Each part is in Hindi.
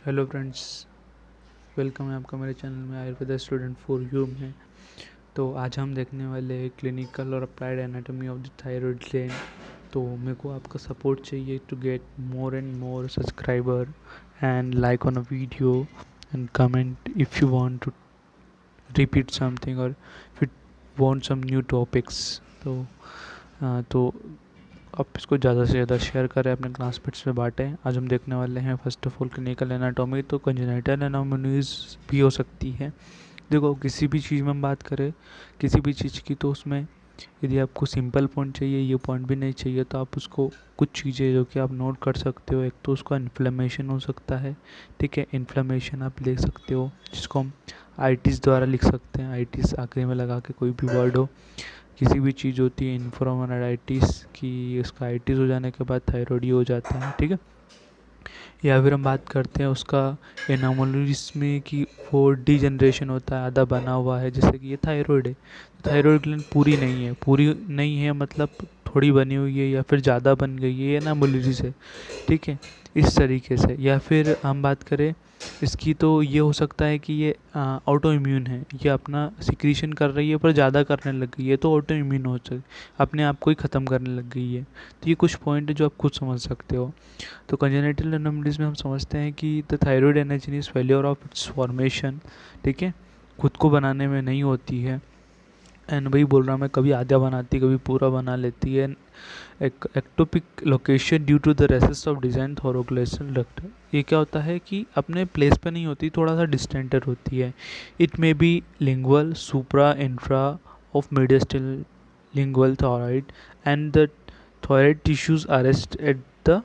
हेलो फ्रेंड्स, वेलकम है आपका मेरे चैनल में आयुर्वेदा स्टूडेंट फॉर यू में। तो आज हम देखने वाले हैं क्लिनिकल और applied anatomy of the thyroid gland. तो मेरे को आपका सपोर्ट चाहिए to get more and more subscriber and like on a video and comment if you want to repeat something और if you want some new topics. तो आप इसको ज़्यादा से ज़्यादा शेयर करें, अपने क्लासमेट्स में बांटें। आज हम देखने वाले हैं first of all clinical anatomy. तो कंजेनिटल एनाटॉमीज भी हो सकती है। देखो, किसी भी चीज़ में हम बात करें किसी भी चीज़ की, तो उसमें यदि आपको सिंपल पॉइंट चाहिए, ये पॉइंट भी नहीं चाहिए, तो आप उसको कुछ चीज़ें जो कि आप नोट कर सकते हो। एक तो उसका इन्फ्लेमेशन हो सकता है, ठीक है। इन्फ्लेमेशन आप ले सकते हो, जिसको हम आइटिस द्वारा लिख सकते हैं। आइटिस आखिरी में लगा के कोई भी वर्ड हो। किसी भी चीज़ होती है इन्फ्लोमेनाइटिस की, उसका आइटिस हो जाने के बाद थायरॉइड हो जाता है, ठीक है। या फिर हम बात करते हैं उसका एनामोलिस में कि वो डीजनरेशन होता है, आधा बना हुआ है, जैसे कि ये थायरॉइड है। थायरॉइड ग्लैंड पूरी नहीं है मतलब थोड़ी बनी हुई है या फिर ज़्यादा बन गई है, एनामोलिस है, ठीक है। इस तरीके से। या फिर हम बात करें इसकी, तो ये हो सकता है कि ये ऑटो इम्यून है, ये अपना सिक्रीशन कर रही है पर ज़्यादा करने लग गई है, तो ऑटो इम्यून हो सकती, अपने आप को ही ख़त्म करने लग गई है। तो ये कुछ पॉइंट है जो आप खुद समझ सकते हो। तो कंजेनिटल एनोमलीज में हम समझते हैं कि the thyroid energy is failure of its formation, ठीक है, खुद को बनाने में नहीं होती है। एंड वही बोल रहा मैं, कभी आधा बनाती कभी पूरा बना लेती है। एक ectopic location due to the rests of design thyroglossal duct. ये क्या होता है कि अपने प्लेस पे नहीं होती, थोड़ा सा डिस्टेंटर होती है। It may be lingual, supra, infra of mediastinal lingual thyroid and the thyroid tissues arrest at the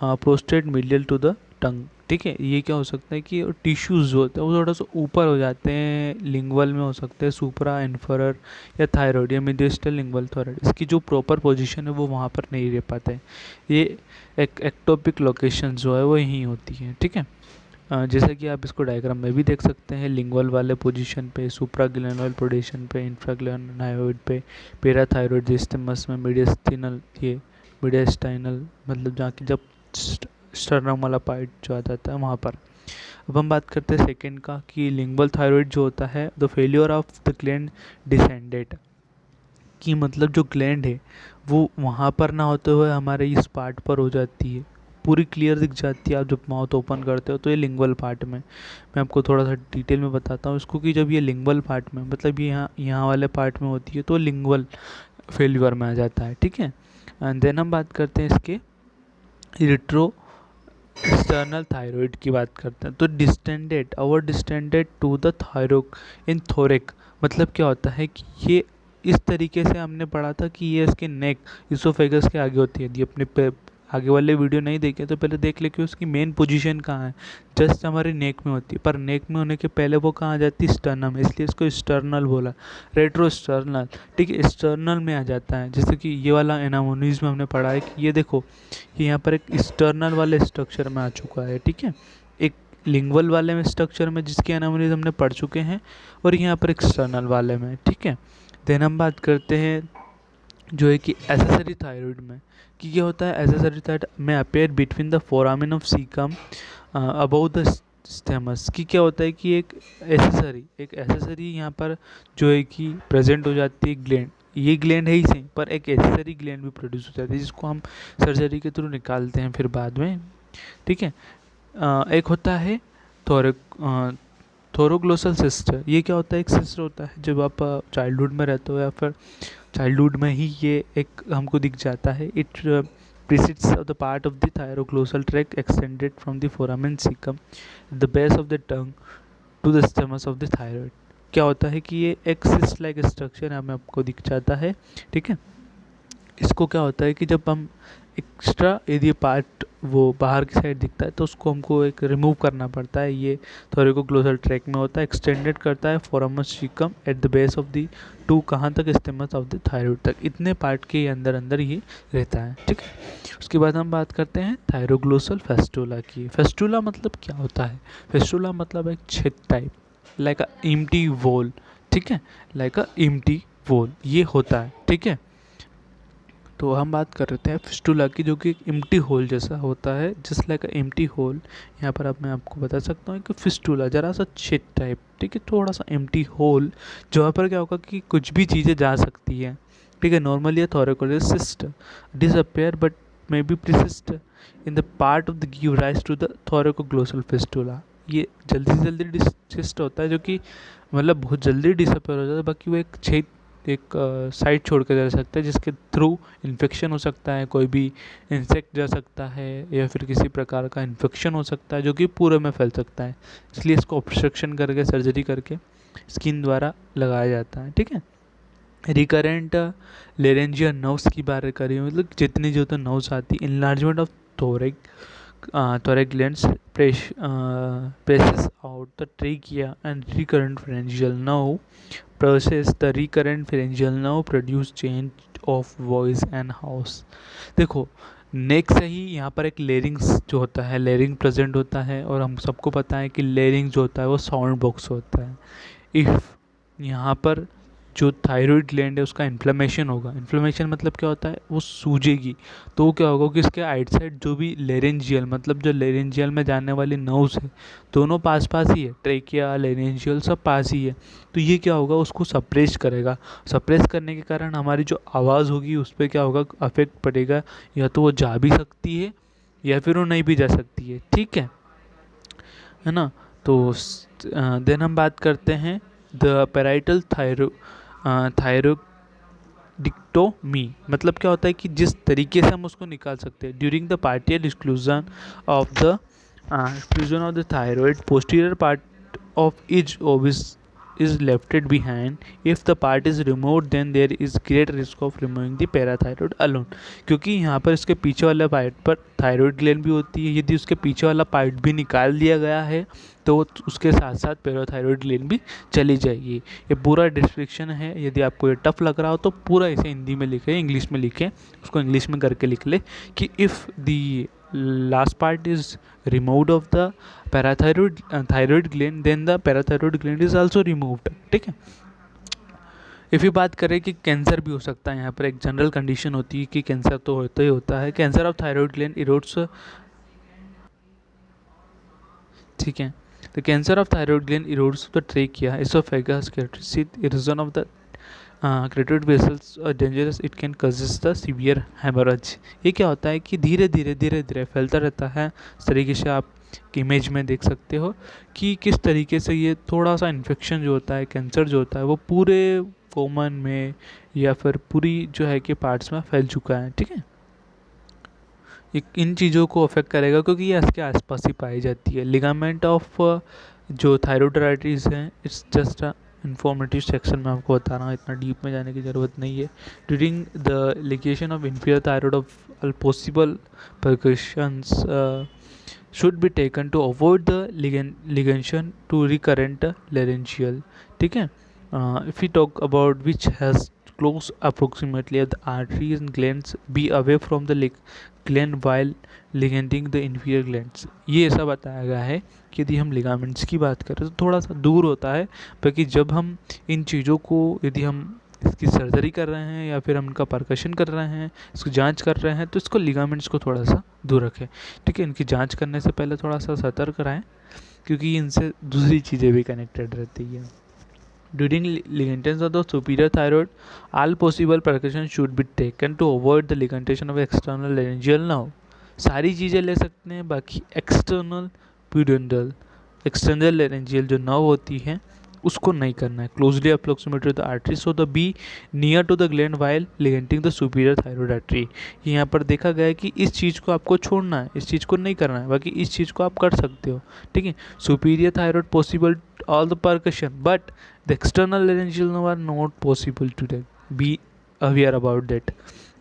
prostate medial to the tongue, ठीक है। ये क्या हो सकता है कि टिश्यूज जो होते हैं वो थोड़ा सा ऊपर हो जाते हैं, लिंगुअल में हो सकते हैं, सुपरा, इन्फरर या थायराइड या मिडिस्टल लिंगुअल थायराइड। इसकी जो प्रॉपर पोजीशन है वो वहाँ पर नहीं रह पाते हैं। ये एक एक्टोपिक लोकेशन जो है वो यहीं होती है, ठीक है। जैसे कि आप इसको डायग्राम में भी देख सकते हैं, लिंगुअल वाले पोजीशन पे, सुप्राग्लैंडुलर पोजीशन पे, इंफ्राग्लैंडोइड पे, पैराथायरॉइड जिस्टमस में, मीडियस्टिनल ये मीडियस्टाइनल मतलब जहाँ की जब स्टर्नम वाला पार्ट जो आ जाता है वहाँ पर। अब हम बात करते हैं सेकेंड का कि लिंगुअल थायराइड जो होता है, the failure of the gland descended, कि मतलब जो ग्लैंड है वो वहाँ पर ना होते हुए हमारे इस पार्ट पर हो जाती है, पूरी क्लियर दिख जाती है। आप जब माउथ ओपन करते हो तो ये लिंगुअल पार्ट में, मैं आपको थोड़ा सा डिटेल में बताता हूँ इसको, कि जब ये लिंगुअल पार्ट में मतलब ये यहाँ वाले पार्ट में होती है तो लिंगुअल फेल्यूर में आ जाता है, ठीक है। एंड देन हम बात करते हैं इसके रिट्रो एक्सटर्नल थायराइड की बात करते हैं। तो distended, our distended to the थायरोक इन थोरिक, मतलब क्या होता है कि ये इस तरीके से हमने पढ़ा था कि ये इसके नेक इसोफेगस के आगे होती है। यदि अपने आगे वाले वीडियो नहीं देखे तो पहले देख ले कि उसकी मेन पोजीशन कहाँ है। जस्ट हमारी नेक में होती है, पर नेक में होने के पहले वो कहाँ आ जाती है, स्टर्नम में, इसलिए इसको स्टर्नल बोला, रेट्रो स्टर्नल, ठीक है, स्टर्नल में आ जाता है। जैसे कि ये वाला एनामोनीज में हमने पढ़ा है कि ये देखो, ये यहाँ पर एक एक्सटर्नल वाले स्ट्रक्चर में आ चुका है, ठीक है। एक लिंगुअल वाले में स्ट्रक्चर में जिसके एनामोनीज हमने पढ़ चुके हैं, और यहाँ पर एक्सटर्नल वाले में, ठीक है। देन हम बात करते हैं जो है कि एसेसरी थायराइड में, कि क्या होता है एसेसरी थायराइड में appear between the foramen of caecum about the stems, की क्या होता है कि एक एसेसरी यहाँ पर जो है कि प्रेजेंट हो जाती है ग्लैंड। ये ग्लैंड है ही सही, पर एक एसेसरी ग्लैंड भी प्रोड्यूस हो जाती है जिसको हम सर्जरी के थ्रू निकालते हैं फिर बाद में, ठीक है। एक होता है थोरिक थोरोग्लोसल सिस्टर। ये क्या होता है, एक सिस्टर होता है जब आप चाइल्डहुड में रहते हो या फिर चाइल्डहुड में ही ये एक हमको दिख जाता है। It precedes of the part of the thyroglossal tract extended from the foramen cecum at the base of the tongue to the stemmas of the thyroid। क्या होता है कि ये एक सिस्ट लाइक स्ट्रक्चर हमें आपको दिख जाता है, ठीक है। इसको क्या होता है कि जब हम एक्स्ट्रा यदि पार्ट वो बाहर की साइड दिखता है तो उसको हमको एक रिमूव करना पड़ता है। ये थोरिकोग्लोसल ट्रैक में होता है, एक्सटेंडेड करता है foramen caecum at the base of the टू, कहाँ तक, स्टेमस ऑफ द थायराइड तक। इतने पार्ट के अंदर अंदर ये रहता है, ठीक है। उसके बाद हम बात करते हैं थायरोग्लोसल फेस्टुला की। फेस्टुला मतलब क्या होता है, फेस्टुला मतलब एक छेद टाइप, लाइक अ एम्प्टी वॉल, ठीक है, लाइक अ एम्प्टी वॉल ये होता है, ठीक है। तो हम बात कर रहे थे फिस्टुला की, जो कि एक एम्प्टी होल जैसा होता है, जस्ट लाइक एम्प्टी होल। यहाँ पर अब मैं आपको बता सकता हूँ कि फिस्टुला जरा सा छेद टाइप, ठीक है, थोड़ा सा एम्प्टी होल, जहाँ पर क्या होगा कि कुछ भी चीज़ें जा सकती है, ठीक है। Normally thyroglossal cyst disappear but may be persist in the part of the give rise to the thyroglossal fistula. ये जल्दी से जल्दी डिसिस्ट होता है, जो कि मतलब बहुत जल्दी डिसअपेयर हो जाता है, बाकी वो एक छेद, एक साइड छोड़ कर जा सकता है, जिसके थ्रू इन्फेक्शन हो सकता है, कोई भी इंसेक्ट जा सकता है, या फिर किसी प्रकार का इन्फेक्शन हो सकता है जो कि पूरे में फैल सकता है। इसलिए इसको ऑब्स्ट्रक्शन करके, सर्जरी करके स्किन द्वारा लगाया जाता है, ठीक है। रिकरेंट लेरेंजियल नर्व्स की बात करें, मतलब जितनी जो तो नर्व्स आती, enlargement of thoracic glands presses out the trachea and recurrent pharyngeal nerve process the recurrent pharyngeal nerve produce change of voice and house। देखो, नेक से ही यहाँ पर एक लेरिंग्स जो होता है, लेरिंग प्रेजेंट होता है, और हम सबको पता है कि लेरिंग जो होता है वो साउंड बॉक्स होता है। इफ़ यहाँ पर जो थायराइड ग्लैंड है उसका इन्फ्लेमेशन होगा, इन्फ्लेमेशन मतलब क्या होता है, वो सूजेगी, तो क्या होगा कि इसके आइट साइड जो भी लेरेंजियल, मतलब जो लेरेंजियल में जाने वाली नर्व्स है, दोनों पास पास ही है, ट्रेकिया लेरेंजियल सब पास ही है। तो ये क्या होगा, उसको सप्रेस करेगा। सप्रेस करने के कारण हमारी जो आवाज़ होगी उस पर क्या होगा, अफेक्ट पड़ेगा, या तो वो जा भी सकती है या फिर वो नहीं भी जा सकती है, ठीक है ना। तो देन हम बात करते हैं द पैराइटल थायरोडिक्टोमी। मतलब क्या होता है कि जिस तरीके से हम उसको निकाल सकते हैं, during the partial exclusion of the thyroid posterior part of each ओविस is left behind. If the part is removed then there is great risk of removing the parathyroid alone। क्योंकि यहाँ पर इसके पीछे वाला पार्ट पर थायराइड ग्लैंड भी होती है, यदि उसके पीछे वाला पार्ट भी निकाल दिया गया है तो उसके साथ साथ पैराथायरॉयड ग्लैंड भी चली जाएगी। ये पूरा डिस्क्रिप्शन है, यदि आपको ये टफ लग रहा हो तो पूरा इसे हिंदी में लिखे, इंग्लिश में लिखें, उसको इंग्लिश में करके लिख ले कि if the last part is removed of the thyroid gland then the parathyroid gland is also removed, ठीक है। इफ़ बात करें कि कैंसर भी हो सकता है, यहाँ पर एक जनरल कंडीशन होती है कि कैंसर तो होता ही होता है। Cancer of thyroid gland erodes, ठीक है। The cancer of thyroid gland erodes the trachea, esophagus, gastric erosion of the carotid vessels dangerous, it can causes the severe hemorrhage। ये क्या होता है कि धीरे धीरे फैलता रहता है। इस तरीके से आप इमेज में देख सकते हो कि किस तरीके से ये थोड़ा सा इन्फेक्शन जो होता है, कैंसर जो होता है, वो पूरे कोमन में या फिर पूरी जो है कि पार्ट्स में फैल चुका है, ठीक है। इन चीज़ों को अफेक्ट करेगा क्योंकि ये इसके आसपास ही पाई जाती है। लिगामेंट ऑफ जो थायराइड आर्टरीज हैं, it's just a informative section में आपको बता रहा हूँ, इतना डीप में जाने की ज़रूरत नहीं है। During the ligation of inferior thyroid of all possible precautions should be taken to avoid the ligation to recurrent laryngeal, ठीक है। If you talk about which has close approximately at the arteries and glands, be away from the gland while ligating the inferior glands। ये ऐसा बताया गया है कि यदि हम लिगामेंट्स की बात करें तो थोड़ा सा दूर होता है, बाकी जब हम इन चीज़ों को, यदि हम इसकी सर्जरी कर रहे हैं या फिर हम इनका परकशन कर रहे हैं, इसको जांच कर रहे हैं, तो इसको लिगामेंट्स को थोड़ा सा दूर रखें, ठीक है। इनकी जांच करने से पहले थोड़ा सा सतर्क रहें क्योंकि इनसे दूसरी चीज़ें भी कनेक्टेड रहती है। During ligation of the superior thyroid, all possible precautions should be taken to avoid the ligation of external laryngeal nerve। सारी चीज़ें ले सकते हैं, बाकी एक्सटर्नल प्यूडेंटल, एक्सटर्नल laryngeal जो नर्व होती है उसको नहीं करना है। Closely approximate the artery so the be near to the gland while ligating the superior thyroid artery. यहाँ पर देखा गया है कि इस चीज़ को आपको छोड़ना है, इस चीज़ को नहीं करना है, बाकी इस चीज़ को आप कर सकते हो, ठीक है। Superior thyroid possible all the percussion but the external laryngeal nerve are not possible to that, be aware about that,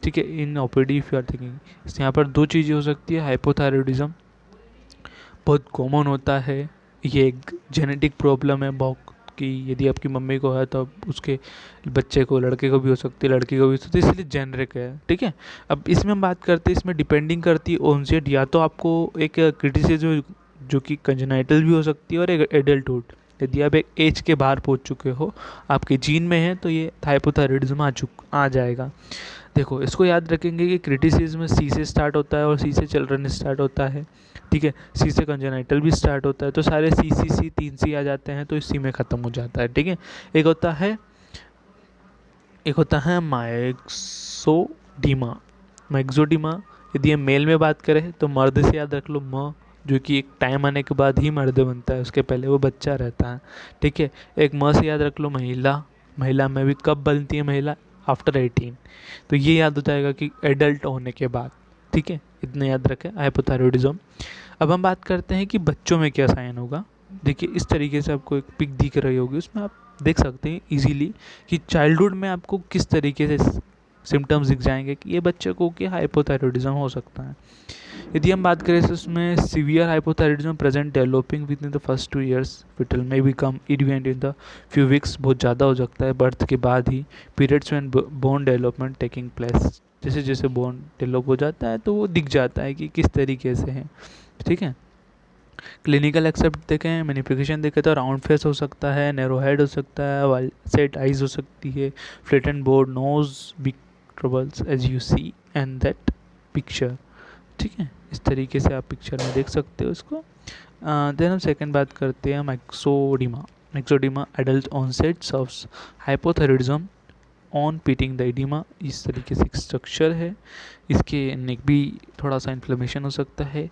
ठीक है। In OPD if you are thinking, यहाँ पर दो चीज़ें हो सकती है। हाइपोथायरॉयडिज्म बहुत कॉमन होता है, ये एक जेनेटिक प्रॉब्लम है बहुत, कि यदि आपकी मम्मी को है तो उसके बच्चे को, लड़के को भी हो सकती है, लड़की को भी हो सकती है, इसलिए जेनरिक है, ठीक है। अब इसमें हम बात करते हैं, इसमें डिपेंडिंग करती है ऑनसेट, या तो आपको एक क्रिटिसिज्म जो कि कंजेनाइटल भी हो सकती है और एक एडल्टहुड, यदि आप एक एज के बाहर पहुंच चुके हो, आपके जीन में है, तो ये हाइपोथायरॉयडिज्म आ जाएगा। देखो, इसको याद रखेंगे कि क्रिटिसिज्म सी से स्टार्ट होता है और सी से चिल्ड्रन स्टार्ट होता है, ठीक है। सी से कंजेनाइटल भी स्टार्ट होता है, तो सारे सी 3 सी आ जाते हैं, तो इस सी में ख़त्म हो जाता है, ठीक है। एक होता है माइक्सोडीमा। माइक्सोडीमा, यदि हम मेल में बात करें तो मर्द से याद रख लो म, जो कि एक टाइम आने के बाद ही मर्द बनता है, उसके पहले वो बच्चा रहता है, ठीक है। एक म से याद रख लो महिला। महिला में भी कब बनती है महिला? आफ्टर 18। तो ये याद हो जाएगा कि एडल्ट होने के बाद, ठीक है। इतने याद रखें हाइपोथायरॉयडिज्म। अब हम बात करते हैं कि बच्चों में क्या साइन होगा। देखिए, इस तरीके से आपको एक पिक दिख रही होगी, उसमें आप देख सकते हैं इजीली कि चाइल्डहुड में आपको किस तरीके से सिम्टम्स दिख जाएंगे कि ये बच्चे को कि हाइपोथायरॉयडिज्म हो सकता है। यदि हम बात करें तो उसमें severe hypothyroidism present developing with in the first 2 years, fetal में become evident in the few weeks, बहुत ज़्यादा हो सकता है बर्थ के बाद ही। Periods when bone development taking place, जैसे जैसे बोन डेवलप हो जाता है तो वो दिख जाता है कि किस तरीके से है, ठीक है। क्लिनिकल एक्सेप्ट देखें, मैनिफिकेशन देखें तो राउंड फेस हो सकता है, नैरो हेड हो सकता है, वाइल सेट आइज हो सकती है, flattened broad nose, big troubles as you see and that picture, ठीक है। इस तरीके से आप पिक्चर में देख सकते हो इसको। देन हम सेकंड बात करते हैं myxoedema. Myxoedema adult onset severe hypothyroidism on pitting the oedema. इस तरीके से स्ट्रक्चर है, इसके नेक भी थोड़ा सा इन्फ्लेमेशन हो सकता है।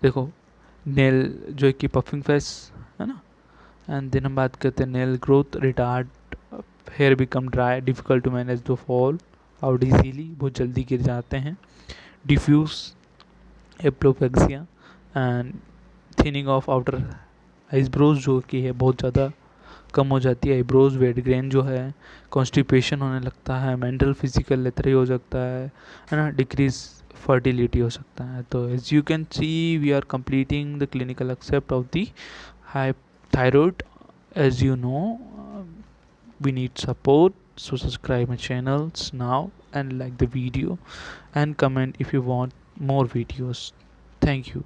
देखो, नेल जो कि पफिंग फेस है ना। एंड देन हम बात करते हैं nail growth retard, hair become dry, difficult to manage the fall out easily, बहुत जल्दी गिर जाते हैं। Diffuse alopecia and thinning of outer eyebrows, जो कि है बहुत ज़्यादा कम हो जाती है आईब्रोज। वेट ग्रेन जो है, कॉन्स्टिपेशन होने लगता है, मेंटल फिजिकल लेथरी हो सकता है ना। डिक्रीज फर्टिलिटी हो सकता है। तो as you can see we are completing the clinical aspect of द thyroid. As you know, we need support, so subscribe my channels now and like the video and comment if you want more videos. Thank you.